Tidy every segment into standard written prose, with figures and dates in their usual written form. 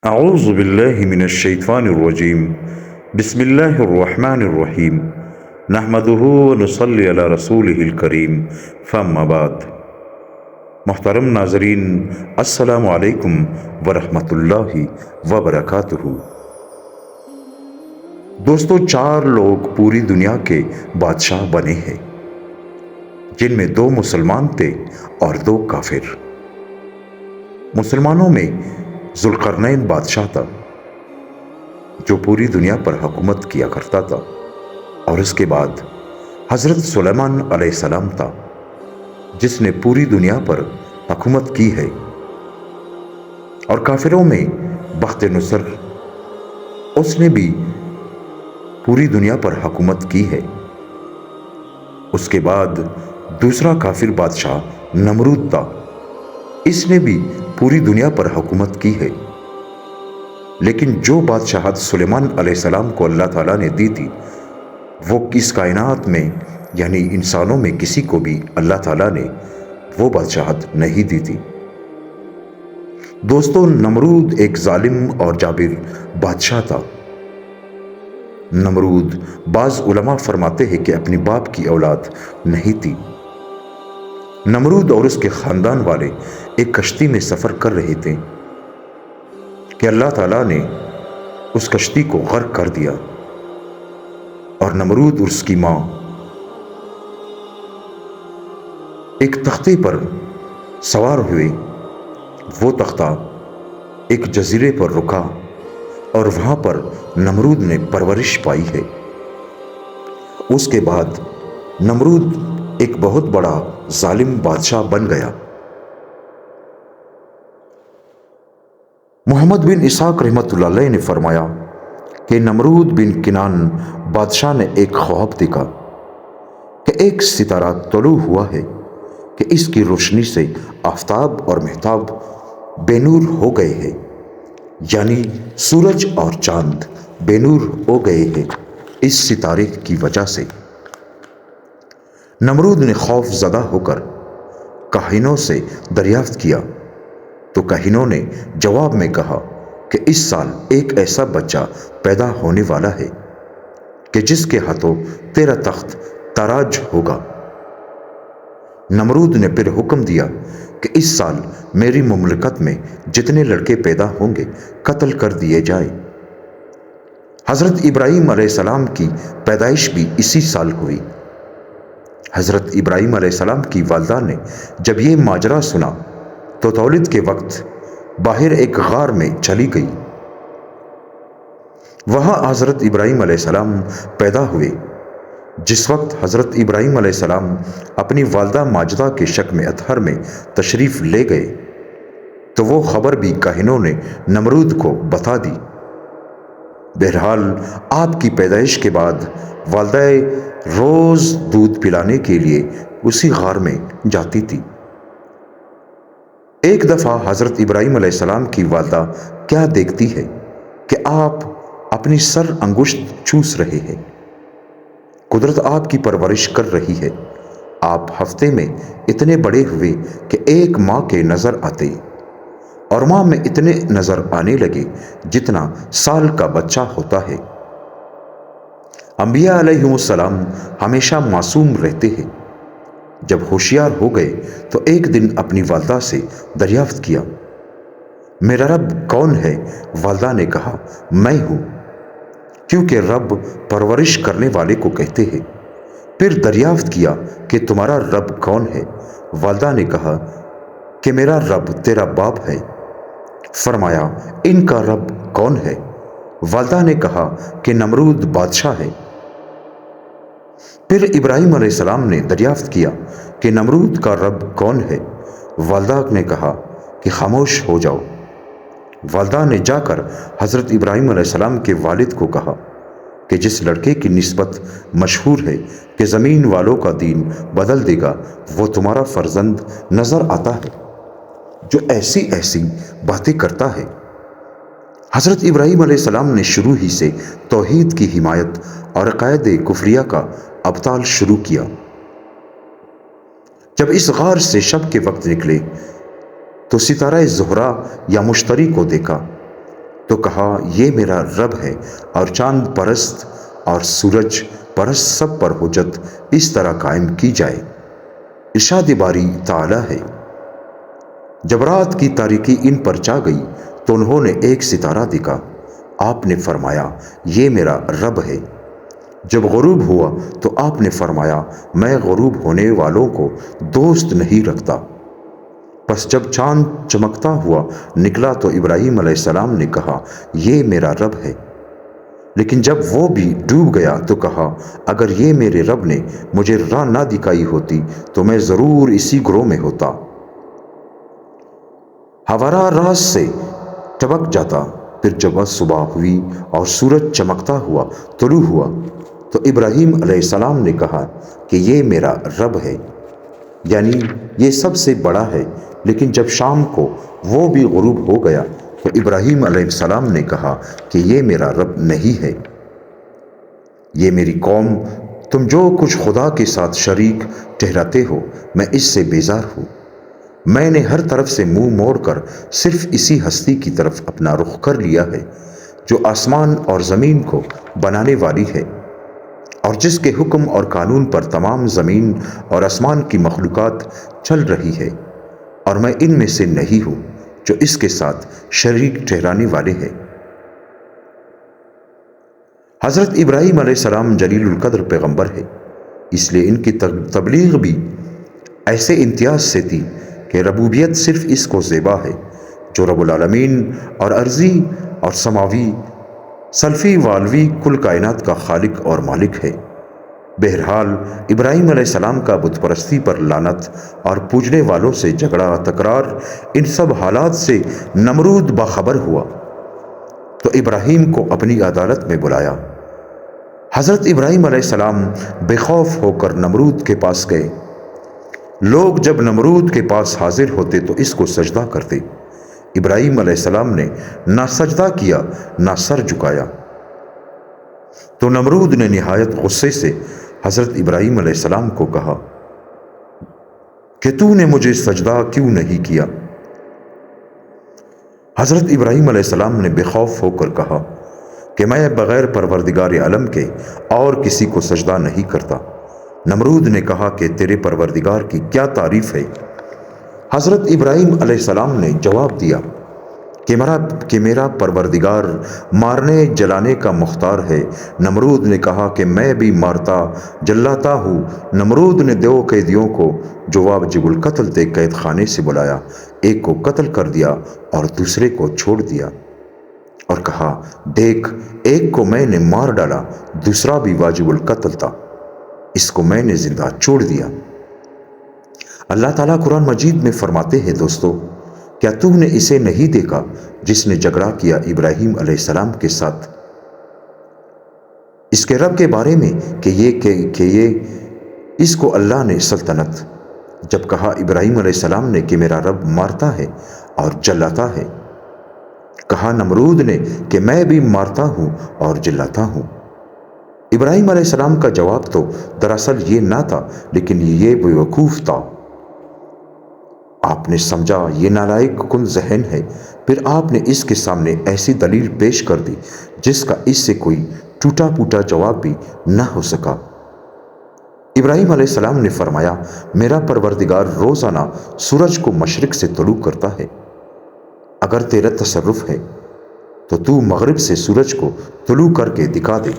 اعوذ باللہ من الشیطان الرجیم بسم اللہ الرحمن الرحیم نحمدہ ونصلی علی رسولہ الکریم فاما بعد۔ محترم ناظرین، السلام علیکم ورحمۃ اللہ وبرکاتہ۔ دوستو، 4 لوگ پوری دنیا کے بادشاہ بنے ہیں، جن میں 2 مسلمان تھے اور 2 کافر۔ مسلمانوں میں ذوالقرنین بادشاہ تھا، جو پوری دنیا پر حکومت کیا کرتا تھا، اور اس کے بعد حضرت سلیمان علیہ السلام تھا، جس نے پوری دنیا پر حکومت کی ہے۔ اور کافروں میں بخت نصر، اس نے بھی پوری دنیا پر حکومت کی ہے۔ اس کے بعد دوسرا کافر بادشاہ نمرود تھا، اس نے بھی پوری دنیا پر حکومت کی ہے۔ لیکن جو بادشاہت سلیمان علیہ السلام کو اللہ تعالیٰ نے دی تھی، وہ اس کائنات میں یعنی انسانوں میں کسی کو بھی اللہ تعالیٰ نے وہ بادشاہت نہیں دی تھی۔ دوستو، نمرود ایک ظالم اور جابر بادشاہ تھا۔ نمرود، بعض علماء فرماتے ہیں کہ اپنے باپ کی اولاد نہیں تھی۔ نمرود اور اس کے خاندان والے ایک کشتی میں سفر کر رہے تھے کہ اللہ تعالیٰ نے اس کشتی کو غرق کر دیا، اور نمرود اور اس کی ماں ایک تختے پر سوار ہوئے۔ وہ تختہ ایک جزیرے پر رکا، اور وہاں پر نمرود نے پرورش پائی ہے۔ اس کے بعد نمرود ایک بہت بڑا ظالم بادشاہ بن گیا۔ محمد بن اسحاق رحمۃ اللہ علیہ نے فرمایا کہ نمرود بن کنان بادشاہ نے ایک خواب دیکھا کہ ایک ستارہ طلوع ہوا ہے کہ اس کی روشنی سے آفتاب اور مہتاب بے نور ہو گئے ہیں، یعنی سورج اور چاند بے نور ہو گئے ہیں اس ستارے کی وجہ سے۔ نمرود نے خوف زدہ ہو کر کاہنوں سے دریافت کیا، تو کاہنوں نے جواب میں کہا کہ اس سال ایک ایسا بچہ پیدا ہونے والا ہے کہ جس کے ہاتھوں تیرا تخت تاراج ہوگا۔ نمرود نے پھر حکم دیا کہ اس سال میری مملکت میں جتنے لڑکے پیدا ہوں گے قتل کر دیے جائیں۔ حضرت ابراہیم علیہ السلام کی پیدائش بھی اسی سال ہوئی۔ حضرت ابراہیم علیہ السلام کی والدہ نے جب یہ ماجرا سنا تو تولد کے وقت باہر ایک غار میں چلی گئی۔ وہاں حضرت ابراہیم علیہ السلام پیدا ہوئے۔ جس وقت حضرت ابراہیم علیہ السلام اپنی والدہ ماجدہ کے شکم اطہر میں تشریف لے گئے تو وہ خبر بھی کاہنوں نے نمرود کو بتا دی۔ بہرحال آپ کی پیدائش کے بعد والدہ روز دودھ پلانے کے لیے اسی غار میں جاتی تھی۔ ایک دفعہ حضرت ابراہیم علیہ السلام کی والدہ کیا دیکھتی ہے کہ آپ اپنی سر انگشت چوس رہے ہیں۔ قدرت آپ کی پرورش کر رہی ہے۔ آپ ہفتے میں اتنے بڑے ہوئے کہ ایک ماں کے نظر آتے، اور ماں میں اتنے نظر آنے لگے جتنا سال کا بچہ ہوتا ہے۔ انبیاء علیہ السلام ہمیشہ معصوم رہتے ہیں۔ جب ہوشیار ہو گئے تو ایک دن اپنی والدہ سے دریافت کیا، میرا رب کون ہے؟ والدہ نے کہا، میں ہوں، کیونکہ رب پرورش کرنے والے کو کہتے ہیں۔ پھر دریافت کیا کہ تمہارا رب کون ہے؟ والدہ نے کہا کہ میرا رب تیرا باپ ہے۔ فرمایا، ان کا رب کون ہے؟ والدہ نے کہا کہ نمرود بادشاہ ہے۔ پھر ابراہیم علیہ السلام نے دریافت کیا کہ نمرود کا رب کون ہے؟ والدہ نے کہا کہ خاموش ہو جاؤ۔ والدہ نے جا کر حضرت ابراہیم علیہ السلام کے والد کو کہا کہ جس لڑکے کی نسبت مشہور ہے کہ زمین والوں کا دین بدل دے گا، وہ تمہارا فرزند نظر آتا ہے جو ایسی ایسی باتیں کرتا ہے۔ حضرت ابراہیم علیہ السلام نے شروع ہی سے توحید کی حمایت اور عقائد کفریہ کا ابطال شروع کیا۔ جب اس غار سے شب کے وقت نکلے تو ستارہ زہرہ یا مشتری کو دیکھا تو کہا یہ میرا رب ہے، اور چاند پرست اور سورج پرست سب پر حجت اس طرح قائم کی جائے۔ ارشاد باری تعالی ہے، جب رات کی تاریکی ان پر چھا گئی تو انہوں نے ایک ستارہ دیکھا۔ آپ نے فرمایا یہ میرا رب ہے۔ جب غروب ہوا تو آپ نے فرمایا میں غروب ہونے والوں کو دوست نہیں رکھتا۔ پس جب چاند چمکتا ہوا نکلا تو ابراہیم علیہ السلام نے کہا یہ میرا رب ہے، لیکن جب وہ بھی ڈوب گیا تو کہا اگر یہ میرے رب نے مجھے راہ نہ دکھائی ہوتی تو میں ضرور اسی گروہ میں ہوتا۔ ہمارا راز سے ٹپک جاتا۔ پھر جب صبح ہوئی اور سورج چمکتا ہوا طلوع ہوا تو ابراہیم علیہ السلام نے کہا کہ یہ میرا رب ہے، یعنی یہ سب سے بڑا ہے۔ لیکن جب شام کو وہ بھی غروب ہو گیا تو ابراہیم علیہ السلام نے کہا کہ یہ میرا رب نہیں ہے، یہ میری قوم تم جو کچھ خدا کے ساتھ شریک ٹھہراتے ہو میں اس سے بیزار ہوں۔ میں نے ہر طرف سے منہ موڑ کر صرف اسی ہستی کی طرف اپنا رخ کر لیا ہے جو آسمان اور زمین کو بنانے والی ہے، اور جس کے حکم اور قانون پر تمام زمین اور آسمان کی مخلوقات چل رہی ہے، اور میں ان میں سے نہیں ہوں جو اس کے ساتھ شریک ٹھہرانے والے ہیں۔ حضرت ابراہیم علیہ السلام جلیل القدر پیغمبر ہے، اس لیے ان کی تبلیغ بھی ایسے امتیاز سے تھی کہ ربوبیت صرف اس کو زیبا ہے جو رب العالمین اور ارضی اور سماوی سلفی والوی کل کائنات کا خالق اور مالک ہے۔ بہرحال ابراہیم علیہ السلام کا بت پرستی پر لعنت اور پوجنے والوں سے جھگڑا تکرار، ان سب حالات سے نمرود باخبر ہوا تو ابراہیم کو اپنی عدالت میں بلایا۔ حضرت ابراہیم علیہ السلام بے خوف ہو کر نمرود کے پاس گئے۔ لوگ جب نمرود کے پاس حاضر ہوتے تو اس کو سجدہ کرتے۔ ابراہیم علیہ السلام نے نہ سجدہ کیا نہ سر جھکایا تو نمرود نے نہایت غصے سے حضرت ابراہیم علیہ السلام کو کہا کہ تو نے مجھے سجدہ کیوں نہیں کیا؟ حضرت ابراہیم علیہ السلام نے بے خوف ہو کر کہا کہ میں بغیر پروردگار عالم کے اور کسی کو سجدہ نہیں کرتا۔ نمرود نے کہا کہ تیرے پروردگار کی کیا تعریف ہے؟ حضرت ابراہیم علیہ السلام نے جواب دیا کہ میرا پروردگار مارنے جلانے کا مختار ہے۔ نمرود نے کہا کہ میں بھی مارتا جلاتا ہوں۔ نمرود نے دو قیدیوں کو جو واجب القتل تھے قید خانے سے بلایا، ایک کو قتل کر دیا اور دوسرے کو چھوڑ دیا، اور کہا دیکھ ایک کو میں نے مار ڈالا، دوسرا بھی واجب القتل تھا، اس کو میں نے زندہ چھوڑ دیا۔ اللہ تعالیٰ قرآن مجید میں فرماتے ہیں دوستو، کیا تو نے اسے نہیں دیکھا جس نے جھگڑا کیا ابراہیم علیہ السلام کے ساتھ اس کے رب کے بارے میں کہ اس کو اللہ نے سلطنت؟ جب کہا ابراہیم علیہ السلام نے کہ میرا رب مارتا ہے اور جلاتا ہے، کہا نمرود نے کہ میں بھی مارتا ہوں اور جلاتا ہوں۔ ابراہیم علیہ السلام کا جواب تو دراصل یہ نہ تھا، لیکن یہ بے وقوف تھا۔ آپ نے سمجھا یہ نالائق کن ذہن ہے، پھر آپ نے اس کے سامنے ایسی دلیل پیش کر دی جس کا اس سے کوئی ٹوٹا پوٹا جواب بھی نہ ہو سکا۔ ابراہیم علیہ السلام نے فرمایا میرا پروردگار روزانہ سورج کو مشرق سے طلوع کرتا ہے، اگر تیرا تصرف ہے تو مغرب سے سورج کو طلوع کر کے دکھا دے۔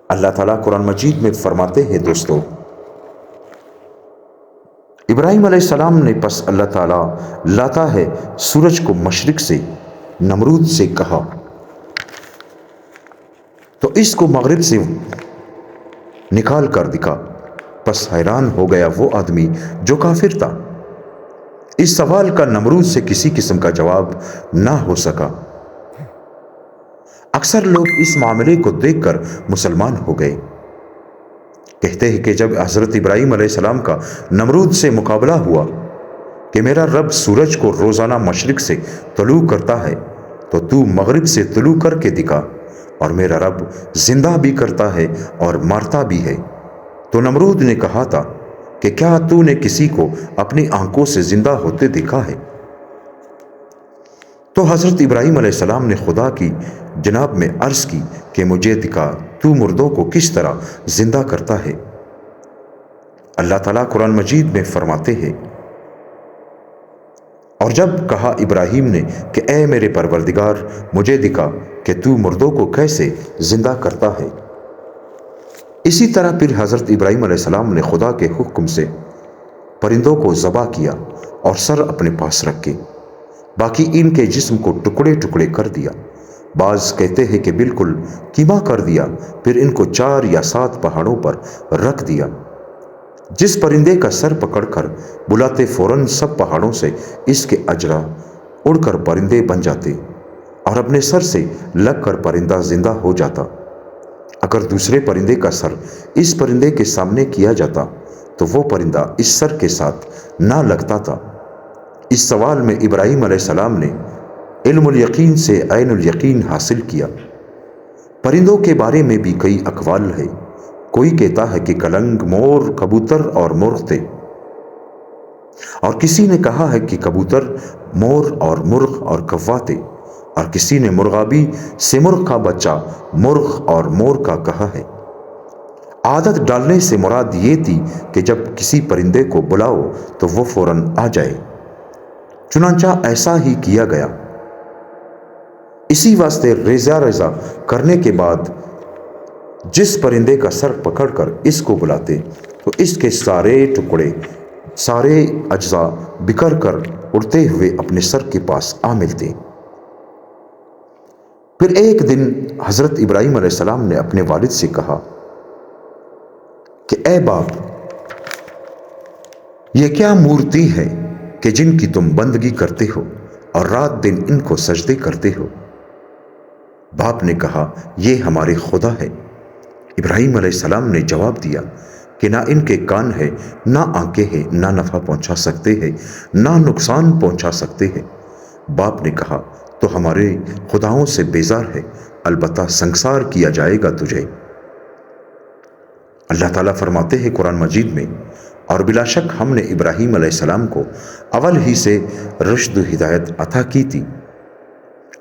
اللہ تعالیٰ قرآن مجید میں فرماتے ہیں دوستو، ابراہیم علیہ السلام نے پس اللہ تعالیٰ لاتا ہے سورج کو مشرق سے نمرود سے کہا تو اس کو مغرب سے نکال کر دکھا۔ پس حیران ہو گیا وہ آدمی جو کافر تھا۔ اس سوال کا نمرود سے کسی قسم کا جواب نہ ہو سکا۔ اکثر لوگ اس معاملے کو دیکھ کر مسلمان ہو گئے۔ کہتے ہیں کہ جب حضرت ابراہیم علیہ السلام کا نمرود سے مقابلہ ہوا کہ میرا رب سورج کو روزانہ مشرق سے طلوع کرتا ہے تو مغرب سے طلوع کر کے دکھا، اور میرا رب زندہ بھی کرتا ہے اور مارتا بھی ہے، تو نمرود نے کہا تھا کہ کیا نے کسی کو اپنی آنکھوں سے زندہ ہوتے دیکھا ہے؟ تو تو حضرت ابراہیم علیہ السلام نے خدا کی جناب میں عرض کی کہ مجھے دکھا تو مردوں کو کس طرح زندہ کرتا ہے۔ اللہ تعالیٰ قرآن مجید میں فرماتے ہیں، اور جب کہا ابراہیم نے کہ اے میرے پروردگار مجھے دکھا کہ تو مردوں کو کیسے زندہ کرتا ہے، اسی طرح پھر حضرت ابراہیم علیہ السلام نے خدا کے حکم سے پرندوں کو ذبح کیا اور سر اپنے پاس رکھ کے باقی ان کے جسم کو ٹکڑے ٹکڑے کر دیا۔ بعض کہتے ہیں کہ بالکل کیما کر دیا، پھر ان کو 4 یا 7 پہاڑوں پر رکھ دیا۔ جس پرندے کا سر پکڑ کر بلاتے فوراً سب پہاڑوں سے اس کے اجرا اڑ کر پرندے بن جاتے اور اپنے سر سے لگ کر پرندہ زندہ ہو جاتا۔ اگر دوسرے پرندے کا سر اس پرندے کے سامنے کیا جاتا تو وہ پرندہ اس سر کے ساتھ نہ لگتا تھا۔ اس سوال میں ابراہیم علیہ السلام نے علم الیقین سے عین الیقین حاصل کیا۔ پرندوں کے بارے میں بھی کئی اقوال ہے۔ کوئی کہتا ہے کہ کلنگ، مور، کبوتر اور مرغ تھے، اور کسی نے کہا ہے کہ کبوتر، مور اور مرغ اور کوا تھے، اور کسی نے مرغابی سے مرغ کا بچہ مرغ اور مور کا کہا ہے۔ عادت ڈالنے سے مراد یہ تھی کہ جب کسی پرندے کو بلاؤ تو وہ فوراً آ جائے، چنانچہ ایسا ہی کیا گیا۔ اسی واسطے ریزہ ریزہ کرنے کے بعد جس پرندے کا سر پکڑ کر اس کو بلاتے تو اس کے سارے ٹکڑے، سارے اجزاء بکھر کر اڑتے ہوئے اپنے سر کے پاس آ ملتے۔ پھر ایک دن حضرت ابراہیم علیہ السلام نے اپنے والد سے کہا کہ اے باپ، یہ کیا مورتی ہے کہ جن کی تم بندگی کرتے ہو اور رات دن ان کو سجدے کرتے ہو؟ باپ نے کہا یہ ہمارے خدا ہے۔ ابراہیم علیہ السلام نے جواب دیا کہ نہ ان کے کان ہے، نہ آنکھیں ہیں، نہ نفع پہنچا سکتے ہیں، نہ نقصان پہنچا سکتے ہیں۔ باپ نے کہا تو ہمارے خداؤں سے بیزار ہے، البتہ سنگسار کیا جائے گا تجھے۔ اللہ تعالیٰ فرماتے ہیں قرآن مجید میں، اور بلا شک ہم نے ابراہیم علیہ السلام کو اول ہی سے رشد و ہدایت عطا کی تھی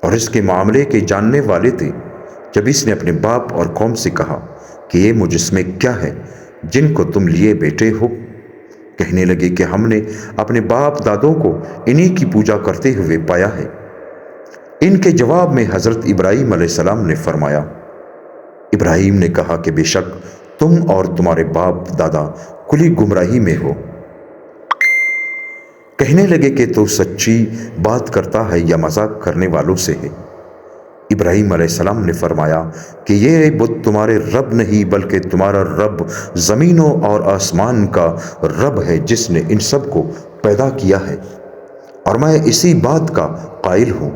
اور اس کے معاملے کے جاننے والے تھے۔ جب اس نے اپنے باپ اور قوم سے کہا کہ یہ مجسمے کیا ہے جن کو تم لیے بیٹھے ہو، کہنے لگے کہ ہم نے اپنے باپ دادوں کو انہی کی پوجا کرتے ہوئے پایا ہے۔ ان کے جواب میں حضرت ابراہیم علیہ السلام نے فرمایا، ابراہیم نے کہا کہ بے شک تم اور تمہارے باپ دادا کلی گمراہی میں ہو۔ کہنے لگے کہ تو سچی بات کرتا ہے یا مذاق کرنے والوں سے ہے؟ ابراہیم علیہ السلام نے فرمایا کہ یہ بت تمہارے رب نہیں بلکہ تمہارا رب زمینوں اور آسمان کا رب ہے جس نے ان سب کو پیدا کیا ہے، اور میں اسی بات کا قائل ہوں۔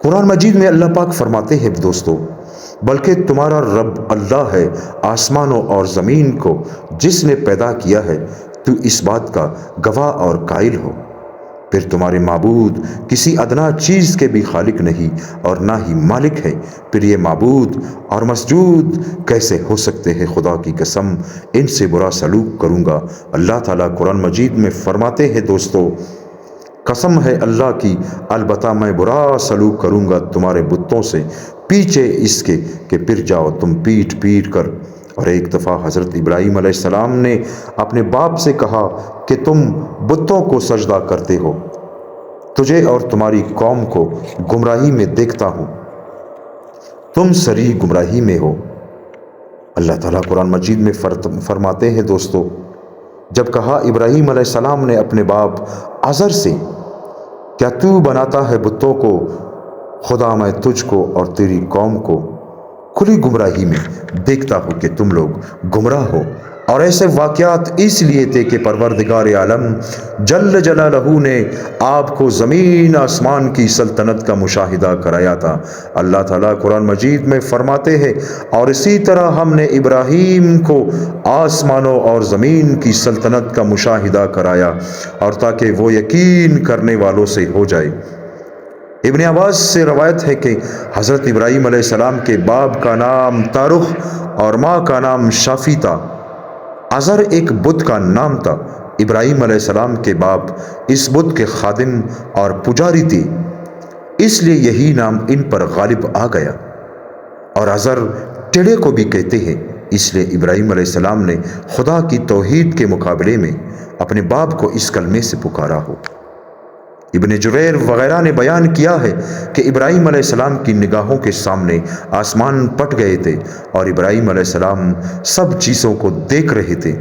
قرآن مجید میں اللہ پاک فرماتے ہیں دوستو، بلکہ تمہارا رب اللہ ہے، آسمانوں اور زمین کو جس نے پیدا کیا ہے، تو اس بات کا گواہ اور قائل ہو۔ پھر تمہارے معبود کسی ادنا چیز کے بھی خالق نہیں اور نہ ہی مالک ہے، پھر یہ معبود اور مسجود کیسے ہو سکتے ہیں؟ خدا کی قسم ان سے برا سلوک کروں گا۔ اللہ تعالیٰ قرآن مجید میں فرماتے ہیں دوستو، قسم ہے اللہ کی، البتہ میں برا سلوک کروں گا تمہارے بتوں سے پیچھے اس کے کہ پھر جاؤ تم پیٹ پیٹ کر۔ اور ایک دفعہ حضرت ابراہیم علیہ السلام نے اپنے باپ سے کہا کہ تم بتوں کو سجدہ کرتے ہو، تجھے اور تمہاری قوم کو گمراہی میں دیکھتا ہوں، تم سری گمراہی میں ہو۔ اللہ تعالیٰ قرآن مجید میں فرماتے ہیں دوستو، جب کہا ابراہیم علیہ السلام نے اپنے باپ آزر سے، کیا تو بناتا ہے بتوں کو؟ خدا میں تجھ کو اور تیری قوم کو کھلی گمراہی میں دیکھتا ہوں کہ تم لوگ گمراہ ہو۔ اور ایسے واقعات اس لیے تھے کہ پروردگار عالم جل جلالہ نے آپ کو زمین آسمان کی سلطنت کا مشاہدہ کرایا تھا۔ اللہ تعالیٰ قرآن مجید میں فرماتے ہیں، اور اسی طرح ہم نے ابراہیم کو آسمانوں اور زمین کی سلطنت کا مشاہدہ کرایا، اور تاکہ وہ یقین کرنے والوں سے ہو جائے۔ ابن عباس سے روایت ہے کہ حضرت ابراہیم علیہ السلام کے باپ کا نام تارخ اور ماں کا نام شافی تھا۔ آزر ایک بت کا نام تھا۔ ابراہیم علیہ السلام کے باپ اس بت کے خادم اور پجاری تھے، اس لیے یہی نام ان پر غالب آ گیا۔ اور عزر ٹیڑے کو بھی کہتے ہیں، اس لیے ابراہیم علیہ السلام نے خدا کی توحید کے مقابلے میں اپنے باپ کو اس کلمے سے پکارا ہو۔ ابن جریر وغیرہ نے بیان کیا ہے کہ ابراہیم علیہ السلام کی نگاہوں کے سامنے آسمان پھٹ گئے تھے اور ابراہیم علیہ السلام سب چیزوں کو دیکھ رہے تھے،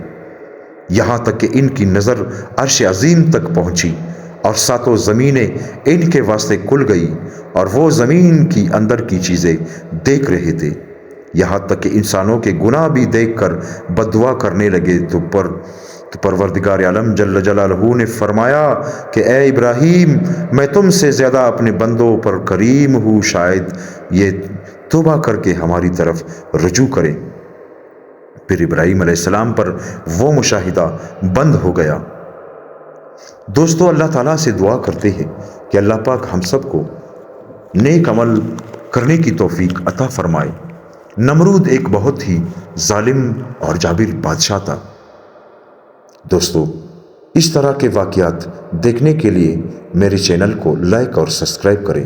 یہاں تک کہ ان کی نظر عرش عظیم تک پہنچی اور ساتوں زمینیں ان کے واسطے کھل گئی اور وہ زمین کی اندر کی چیزیں دیکھ رہے تھے، یہاں تک کہ انسانوں کے گناہ بھی دیکھ کر بد دعا کرنے لگے تو پروردگار عالم جل جلالہ نے فرمایا کہ اے ابراہیم، میں تم سے زیادہ اپنے بندوں پر کریم ہوں، شاید یہ توبہ کر کے ہماری طرف رجوع کریں۔ پھر ابراہیم علیہ السلام پر وہ مشاہدہ بند ہو گیا۔ دوستو، اللہ تعالیٰ سے دعا کرتے ہیں کہ اللہ پاک ہم سب کو نیک عمل کرنے کی توفیق عطا فرمائے۔ نمرود ایک بہت ہی ظالم اور جابر بادشاہ تھا۔ دوستو، اس طرح کے واقعات دیکھنے کے لیے میرے چینل کو لائک اور سبسکرائب کریں۔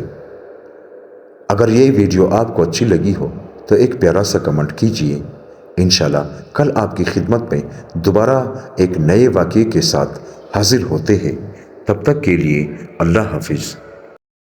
اگر یہ ویڈیو آپ کو اچھی لگی ہو تو ایک پیارا سا کمنٹ کیجئے۔ انشاءاللہ کل آپ کی خدمت میں دوبارہ ایک نئے واقعے کے ساتھ حاضر ہوتے ہیں۔ تب تک کے لیے اللہ حافظ۔